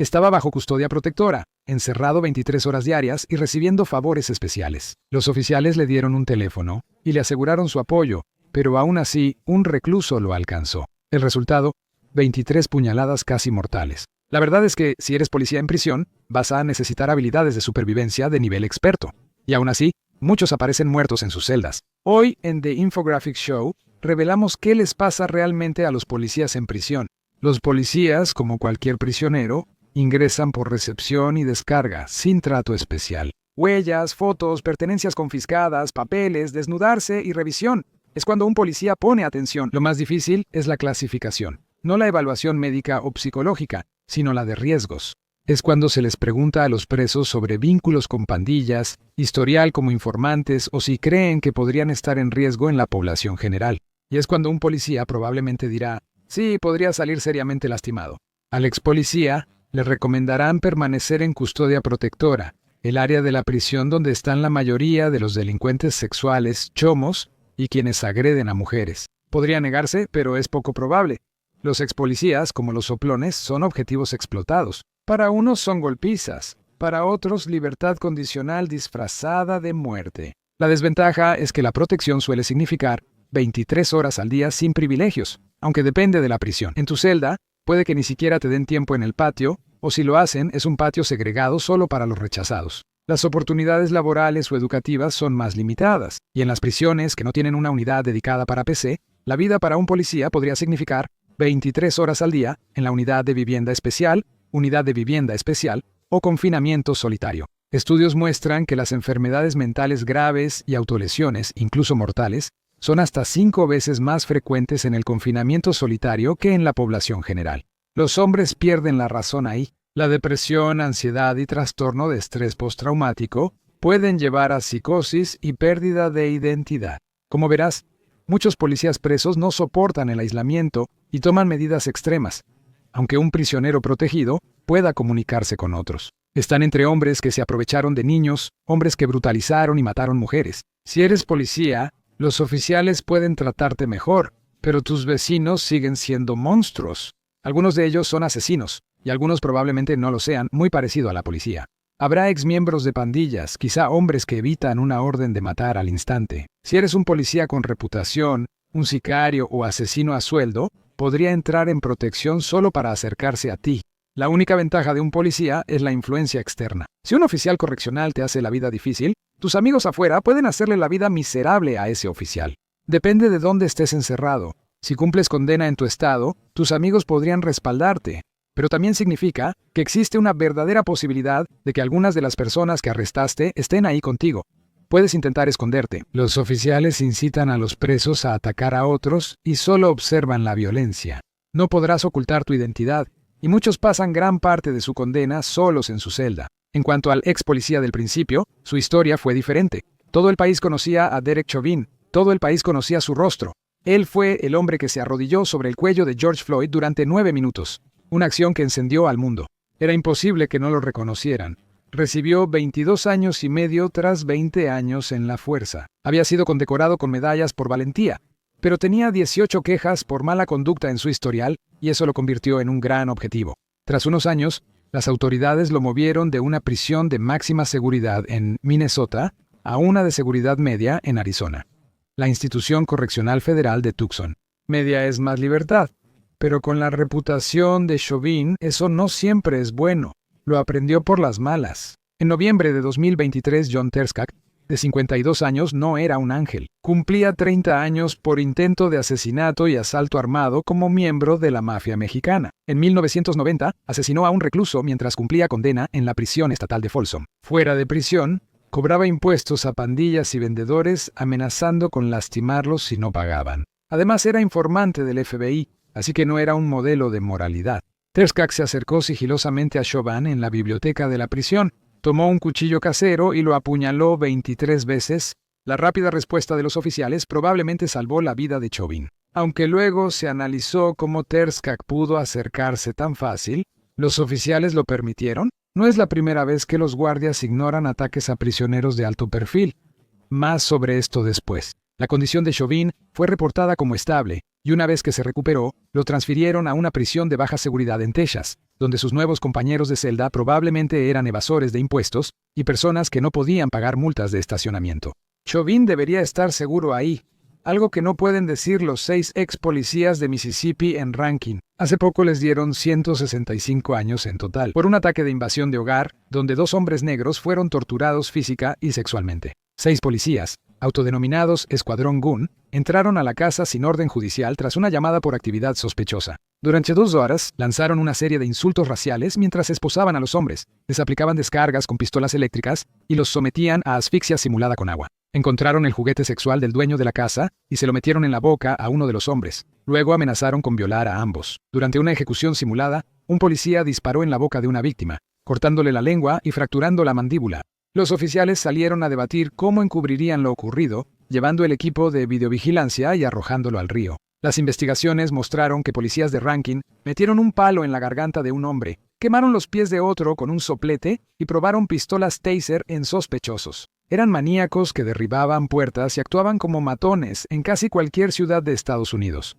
Estaba bajo custodia protectora, encerrado 23 horas diarias y recibiendo favores especiales. Los oficiales le dieron un teléfono y le aseguraron su apoyo, pero aún así, un recluso lo alcanzó. El resultado, 23 puñaladas casi mortales. La verdad es que, si eres policía en prisión, vas a necesitar habilidades de supervivencia de nivel experto. Y aún así, muchos aparecen muertos en sus celdas. Hoy, en The Infographic Show, revelamos qué les pasa realmente a los policías en prisión. Los policías, como cualquier prisionero, ingresan por recepción y descarga, sin trato especial. Huellas, fotos, pertenencias confiscadas, papeles, desnudarse y revisión. Es cuando un policía pone atención. Lo más difícil es la clasificación. No la evaluación médica o psicológica, sino la de riesgos. Es cuando se les pregunta a los presos sobre vínculos con pandillas, historial como informantes o si creen que podrían estar en riesgo en la población general. Y es cuando un policía probablemente dirá, sí, podría salir seriamente lastimado. Al ex policía le recomendarán permanecer en custodia protectora, el área de la prisión donde están la mayoría de los delincuentes sexuales, chomos y quienes agreden a mujeres. Podría negarse, pero es poco probable. Los ex policías, como los soplones, son objetivos explotados. Para unos son golpizas, para otros libertad condicional disfrazada de muerte. La desventaja es que la protección suele significar 23 horas al día sin privilegios, aunque depende de la prisión. En tu celda, puede que ni siquiera te den tiempo en el patio, o si lo hacen, es un patio segregado solo para los rechazados. Las oportunidades laborales o educativas son más limitadas, y en las prisiones que no tienen una unidad dedicada para PC, la vida para un policía podría significar 23 horas al día en la unidad de vivienda especial o confinamiento solitario. Estudios muestran que las enfermedades mentales graves y autolesiones, incluso mortales, son hasta 5 veces más frecuentes en el confinamiento solitario que en la población general. Los hombres pierden la razón ahí. La depresión, ansiedad y trastorno de estrés postraumático pueden llevar a psicosis y pérdida de identidad. Como verás, muchos policías presos no soportan el aislamiento y toman medidas extremas, aunque un prisionero protegido pueda comunicarse con otros. Están entre hombres que se aprovecharon de niños, hombres que brutalizaron y mataron mujeres. Si eres policía, los oficiales pueden tratarte mejor, pero tus vecinos siguen siendo monstruos. Algunos de ellos son asesinos, y algunos probablemente no lo sean, muy parecido a la policía. Habrá exmiembros de pandillas, quizá hombres que evitan una orden de matar al instante. Si eres un policía con reputación, un sicario o asesino a sueldo, podría entrar en protección solo para acercarse a ti. La única ventaja de un policía es la influencia externa. Si un oficial correccional te hace la vida difícil, tus amigos afuera pueden hacerle la vida miserable a ese oficial. Depende de dónde estés encerrado. Si cumples condena en tu estado, tus amigos podrían respaldarte. Pero también significa que existe una verdadera posibilidad de que algunas de las personas que arrestaste estén ahí contigo. Puedes intentar esconderte. Los oficiales incitan a los presos a atacar a otros y solo observan la violencia. No podrás ocultar tu identidad, y muchos pasan gran parte de su condena solos en su celda. En cuanto al ex policía del principio, su historia fue diferente. Todo el país conocía a Derek Chauvin, todo el país conocía su rostro. Él fue el hombre que se arrodilló sobre el cuello de George Floyd durante 9 minutos. Una acción que encendió al mundo. Era imposible que no lo reconocieran. Recibió 22 años y medio tras 20 años en la fuerza. Había sido condecorado con medallas por valentía, pero tenía 18 quejas por mala conducta en su historial y eso lo convirtió en un gran objetivo. Tras unos años, las autoridades lo movieron de una prisión de máxima seguridad en Minnesota a una de seguridad media en Arizona, la Institución Correccional Federal de Tucson. Media es más libertad, pero con la reputación de Chauvin eso no siempre es bueno. Lo aprendió por las malas. En noviembre de 2023, John Terskak, de 52 años, no era un ángel. Cumplía 30 años por intento de asesinato y asalto armado como miembro de la mafia mexicana. En 1990, asesinó a un recluso mientras cumplía condena en la prisión estatal de Folsom. Fuera de prisión, cobraba impuestos a pandillas y vendedores, amenazando con lastimarlos si no pagaban. Además, era informante del FBI, así que no era un modelo de moralidad. Terskak se acercó sigilosamente a Chauvin en la biblioteca de la prisión, tomó un cuchillo casero y lo apuñaló 23 veces. La rápida respuesta de los oficiales probablemente salvó la vida de Chauvin. Aunque luego se analizó cómo Terskak pudo acercarse tan fácil, ¿los oficiales lo permitieron? No es la primera vez que los guardias ignoran ataques a prisioneros de alto perfil. Más sobre esto después. La condición de Chauvin fue reportada como estable, y una vez que se recuperó, lo transfirieron a una prisión de baja seguridad en Texas. donde sus nuevos compañeros de celda probablemente eran evasores de impuestos y personas que no podían pagar multas de estacionamiento. Chauvin debería estar seguro ahí, algo que no pueden decir los 6 ex policías de Mississippi en Rankin. Hace poco les dieron 165 años en total, por un ataque de invasión de hogar, donde 2 hombres negros fueron torturados física y sexualmente. 6 policías, autodenominados Escuadrón Gun, entraron a la casa sin orden judicial tras una llamada por actividad sospechosa. Durante 2 horas, lanzaron una serie de insultos raciales mientras esposaban a los hombres, les aplicaban descargas con pistolas eléctricas y los sometían a asfixia simulada con agua. Encontraron el juguete sexual del dueño de la casa y se lo metieron en la boca a uno de los hombres. Luego amenazaron con violar a ambos. Durante una ejecución simulada, un policía disparó en la boca de una víctima, cortándole la lengua y fracturando la mandíbula. Los oficiales salieron a debatir cómo encubrirían lo ocurrido, llevando el equipo de videovigilancia y arrojándolo al río. Las investigaciones mostraron que policías de Rankin metieron un palo en la garganta de un hombre, quemaron los pies de otro con un soplete y probaron pistolas taser en sospechosos. Eran maníacos que derribaban puertas y actuaban como matones en casi cualquier ciudad de Estados Unidos.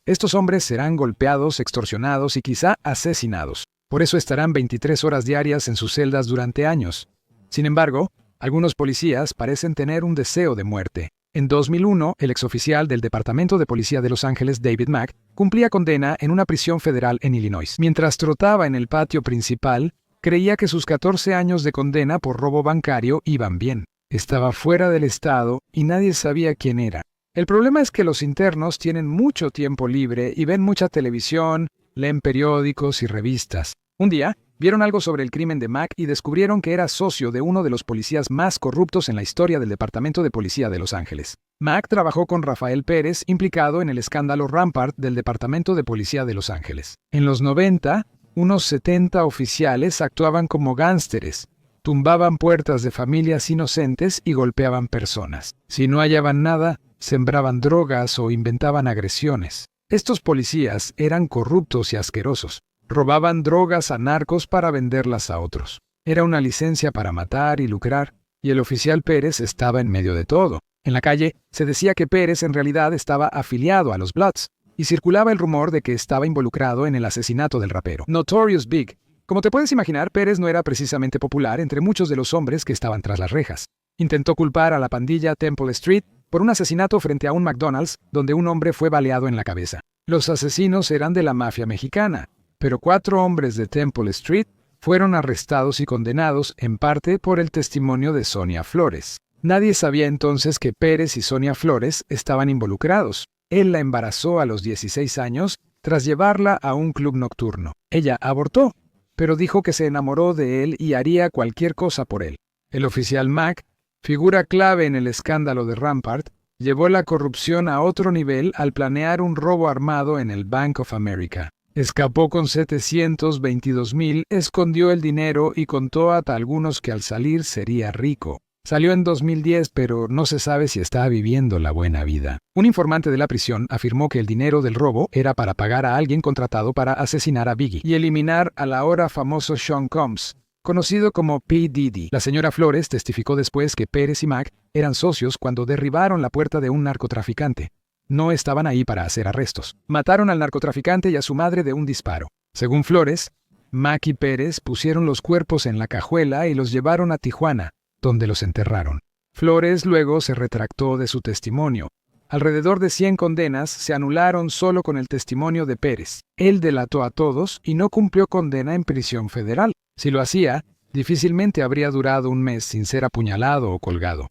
Estos hombres serán golpeados, extorsionados y quizá asesinados. Por eso estarán 23 horas diarias en sus celdas durante años. Sin embargo, algunos policías parecen tener un deseo de muerte. En 2001, el exoficial del Departamento de Policía de Los Ángeles, David Mack, cumplía condena en una prisión federal en Illinois. Mientras trotaba en el patio principal, creía que sus 14 años de condena por robo bancario iban bien. Estaba fuera del estado y nadie sabía quién era. El problema es que los internos tienen mucho tiempo libre y ven mucha televisión, leen periódicos y revistas. Un día, vieron algo sobre el crimen de Mack y descubrieron que era socio de uno de los policías más corruptos en la historia del Departamento de Policía de Los Ángeles. Mack trabajó con Rafael Pérez, implicado en el escándalo Rampart del Departamento de Policía de Los Ángeles. En los 90, unos 70 oficiales actuaban como gánsteres. Tumbaban puertas de familias inocentes y golpeaban personas. Si no hallaban nada, sembraban drogas o inventaban agresiones. Estos policías eran corruptos y asquerosos. Robaban drogas a narcos para venderlas a otros. Era una licencia para matar y lucrar, y el oficial Pérez estaba en medio de todo. En la calle se decía que Pérez en realidad estaba afiliado a los Bloods, y circulaba el rumor de que estaba involucrado en el asesinato del rapero Notorious Big. Como te puedes imaginar, Pérez no era precisamente popular entre muchos de los hombres que estaban tras las rejas. Intentó culpar a la pandilla Temple Street por un asesinato frente a un McDonald's donde un hombre fue baleado en la cabeza. Los asesinos eran de la mafia mexicana, pero 4 hombres de Temple Street fueron arrestados y condenados en parte por el testimonio de Sonia Flores. Nadie sabía entonces que Pérez y Sonia Flores estaban involucrados. Él la embarazó a los 16 años tras llevarla a un club nocturno. Ella abortó, pero dijo que se enamoró de él y haría cualquier cosa por él. El oficial Mack, figura clave en el escándalo de Rampart, llevó la corrupción a otro nivel al planear un robo armado en el Bank of America. Escapó con $722,000, escondió el dinero y contó a algunos que al salir sería rico. Salió en 2010, pero no se sabe si está viviendo la buena vida. Un informante de la prisión afirmó que el dinero del robo era para pagar a alguien contratado para asesinar a Biggie y eliminar al ahora famoso Sean Combs, conocido como P. Diddy. La señora Flores testificó después que Pérez y Mack eran socios cuando derribaron la puerta de un narcotraficante. No estaban ahí para hacer arrestos. Mataron al narcotraficante y a su madre de un disparo. Según Flores, Mack y Pérez pusieron los cuerpos en la cajuela y los llevaron a Tijuana, donde los enterraron. Flores luego se retractó de su testimonio. Alrededor de 100 condenas se anularon solo con el testimonio de Pérez. Él delató a todos y no cumplió condena en prisión federal. Si lo hacía, difícilmente habría durado un mes sin ser apuñalado o colgado.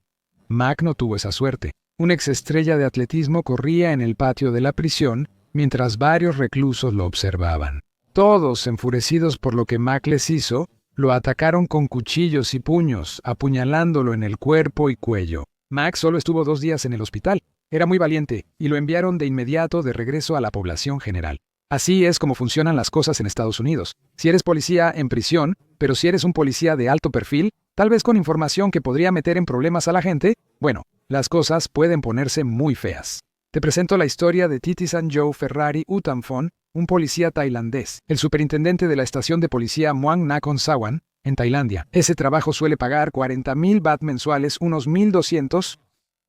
Mack no tuvo esa suerte. Una exestrella de atletismo corría en el patio de la prisión mientras varios reclusos lo observaban. Todos, enfurecidos por lo que Mack les hizo, lo atacaron con cuchillos y puños, apuñalándolo en el cuerpo y cuello. Mack solo estuvo 2 días en el hospital. Era muy valiente y lo enviaron de inmediato de regreso a la población general. Así es como funcionan las cosas en Estados Unidos. Si eres policía en prisión, pero si eres un policía de alto perfil, tal vez con información que podría meter en problemas a la gente, bueno, las cosas pueden ponerse muy feas. Te presento la historia de Titisan Joe Ferrari Utamphon, un policía tailandés, el superintendente de la estación de policía Muang Nakhon Sawan, en Tailandia. Ese trabajo suele pagar 40,000 baht mensuales, unos 1,200,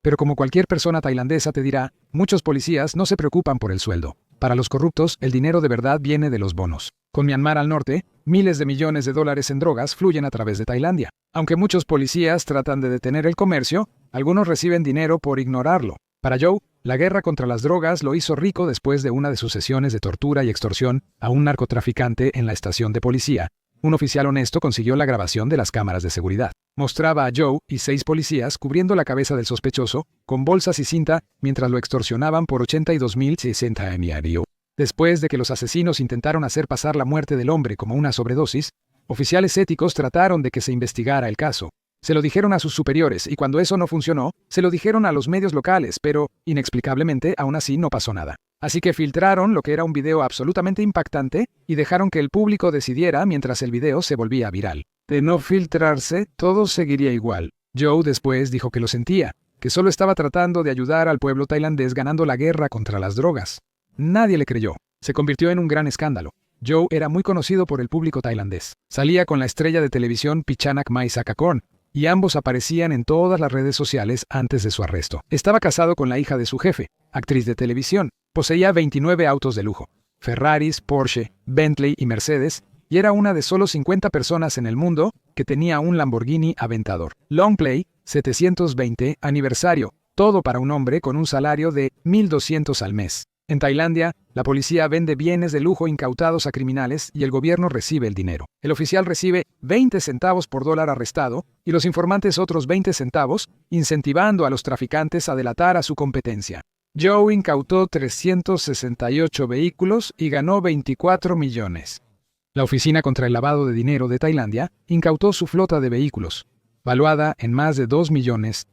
pero como cualquier persona tailandesa te dirá, muchos policías no se preocupan por el sueldo. Para los corruptos, el dinero de verdad viene de los bonos. Con Myanmar al norte, Miles de millones de dólares en drogas fluyen a través de Tailandia. Aunque muchos policías tratan de detener el comercio, algunos reciben dinero por ignorarlo. Para Joe, la guerra contra las drogas lo hizo rico después de una de sus sesiones de tortura y extorsión a un narcotraficante en la estación de policía. Un oficial honesto consiguió la grabación de las cámaras de seguridad. Mostraba a Joe y 6 policías cubriendo la cabeza del sospechoso con bolsas y cinta mientras lo extorsionaban por 82.060 diario. Después de que los asesinos intentaron hacer pasar la muerte del hombre como una sobredosis, oficiales éticos trataron de que se investigara el caso. Se lo dijeron a sus superiores y cuando eso no funcionó, se lo dijeron a los medios locales, pero, inexplicablemente, aún así no pasó nada. Así que filtraron lo que era un video absolutamente impactante y dejaron que el público decidiera mientras el video se volvía viral. De no filtrarse, todo seguiría igual. Joe después dijo que lo sentía, que solo estaba tratando de ayudar al pueblo tailandés ganando la guerra contra las drogas. Nadie le creyó. Se convirtió en un gran escándalo. Joe era muy conocido por el público tailandés. Salía con la estrella de televisión Pichanak Maisakakorn, y ambos aparecían en todas las redes sociales antes de su arresto. Estaba casado con la hija de su jefe, actriz de televisión. Poseía 29 autos de lujo, Ferraris, Porsche, Bentley y Mercedes, y era una de solo 50 personas en el mundo que tenía un Lamborghini Aventador. Longplay, 720, aniversario, todo para un hombre con un salario de $1,200 al mes. En Tailandia, la policía vende bienes de lujo incautados a criminales y el gobierno recibe el dinero. El oficial recibe 20 centavos por dólar arrestado y los informantes otros 20 centavos, incentivando a los traficantes a delatar a su competencia. Joe incautó 368 vehículos y ganó 24 millones. La Oficina contra el Lavado de Dinero de Tailandia incautó su flota de vehículos, valuada en más de 2 millones.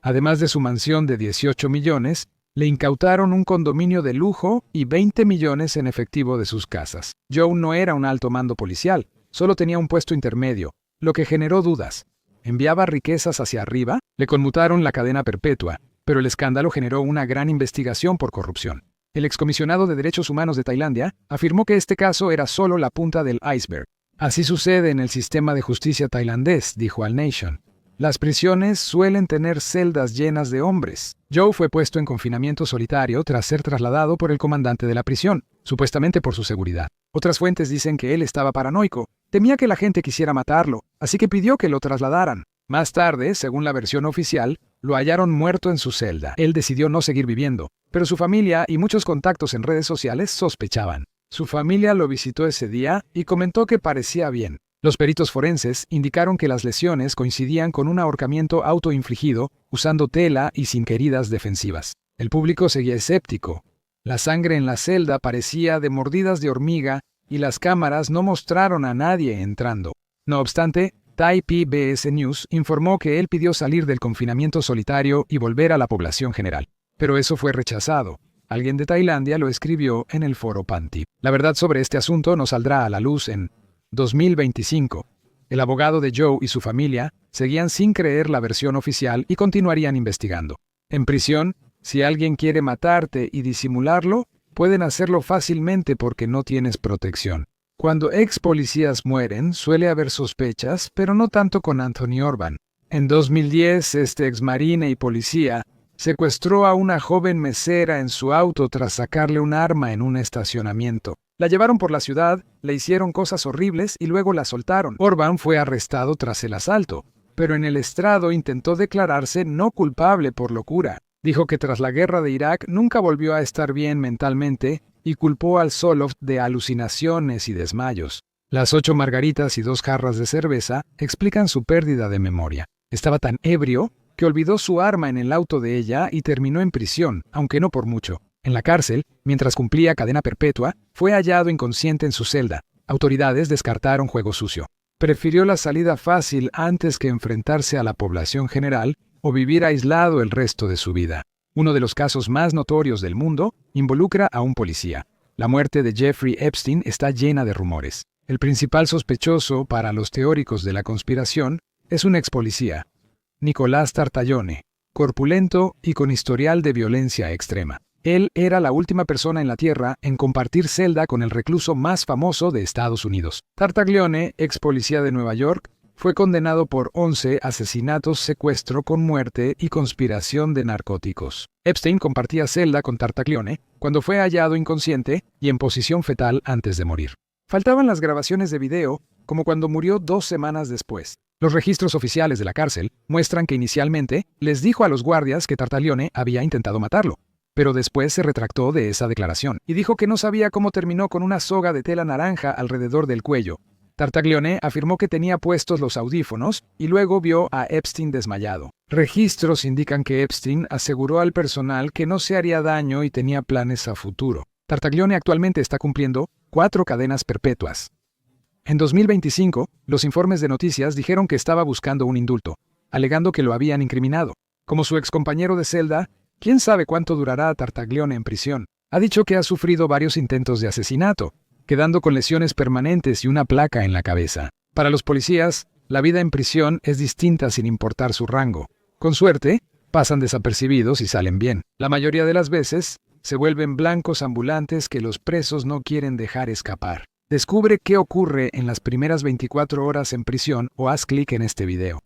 Además de su mansión de 18 millones, le incautaron un condominio de lujo y 20 millones en efectivo de sus casas. Joe no era un alto mando policial, solo tenía un puesto intermedio, lo que generó dudas. ¿Enviaba riquezas hacia arriba? Le conmutaron la cadena perpetua, pero el escándalo generó una gran investigación por corrupción. El excomisionado de Derechos Humanos de Tailandia afirmó que este caso era solo la punta del iceberg. Así sucede en el sistema de justicia tailandés, dijo al Nation. Las prisiones suelen tener celdas llenas de hombres. Joe fue puesto en confinamiento solitario tras ser trasladado por el comandante de la prisión, supuestamente por su seguridad. Otras fuentes dicen que él estaba paranoico, temía que la gente quisiera matarlo, así que pidió que lo trasladaran. Más tarde, según la versión oficial, lo hallaron muerto en su celda. Él decidió no seguir viviendo, pero su familia y muchos contactos en redes sociales sospechaban. Su familia lo visitó ese día y comentó que parecía bien. Los peritos forenses indicaron que las lesiones coincidían con un ahorcamiento autoinfligido usando tela y sin heridas defensivas. El público seguía escéptico. La sangre en la celda parecía de mordidas de hormiga y las cámaras no mostraron a nadie entrando. No obstante, Thai PBS News informó que él pidió salir del confinamiento solitario y volver a la población general. Pero eso fue rechazado. Alguien de Tailandia lo escribió en el foro Panti. La verdad sobre este asunto no saldrá a la luz en 2025. El abogado de Joe y su familia seguían sin creer la versión oficial y continuarían investigando. En prisión, si alguien quiere matarte y disimularlo, pueden hacerlo fácilmente porque no tienes protección. Cuando ex policías mueren, suele haber sospechas, pero no tanto con Anthony Orban. En 2010, este ex marine y policía secuestró a una joven mesera en su auto tras sacarle un arma en un estacionamiento. La llevaron por la ciudad, le hicieron cosas horribles y luego la soltaron. Orban fue arrestado tras el asalto, pero en el estrado intentó declararse no culpable por locura. Dijo que tras la guerra de Irak nunca volvió a estar bien mentalmente y culpó al Zoloft de alucinaciones y desmayos. Las 8 margaritas y 2 jarras de cerveza explican su pérdida de memoria. Estaba tan ebrio que olvidó su arma en el auto de ella y terminó en prisión, aunque no por mucho. En la cárcel, mientras cumplía cadena perpetua, fue hallado inconsciente en su celda. Autoridades descartaron juego sucio. Prefirió la salida fácil antes que enfrentarse a la población general o vivir aislado el resto de su vida. Uno de los casos más notorios del mundo involucra a un policía. La muerte de Jeffrey Epstein está llena de rumores. El principal sospechoso para los teóricos de la conspiración es un ex policía, Nicolás Tartaglione, corpulento y con historial de violencia extrema. Él era la última persona en la Tierra en compartir celda con el recluso más famoso de Estados Unidos. Tartaglione, ex policía de Nueva York, fue condenado por 11 asesinatos, secuestro con muerte y conspiración de narcóticos. Epstein compartía celda con Tartaglione cuando fue hallado inconsciente y en posición fetal antes de morir. Faltaban las grabaciones de video, como cuando murió 2 semanas después. Los registros oficiales de la cárcel muestran que inicialmente les dijo a los guardias que Tartaglione había intentado matarlo, pero después se retractó de esa declaración y dijo que no sabía cómo terminó con una soga de tela naranja alrededor del cuello. Tartaglione afirmó que tenía puestos los audífonos y luego vio a Epstein desmayado. Registros indican que Epstein aseguró al personal que no se haría daño y tenía planes a futuro. Tartaglione actualmente está cumpliendo 4 cadenas perpetuas. En 2025, los informes de noticias dijeron que estaba buscando un indulto, alegando que lo habían incriminado. Como su excompañero de celda, quién sabe cuánto durará Tartaglione en prisión. Ha dicho que ha sufrido varios intentos de asesinato, quedando con lesiones permanentes y una placa en la cabeza. Para los policías, la vida en prisión es distinta sin importar su rango. Con suerte, pasan desapercibidos y salen bien. La mayoría de las veces, se vuelven blancos ambulantes que los presos no quieren dejar escapar. Descubre qué ocurre en las primeras 24 horas en prisión o haz clic en este video.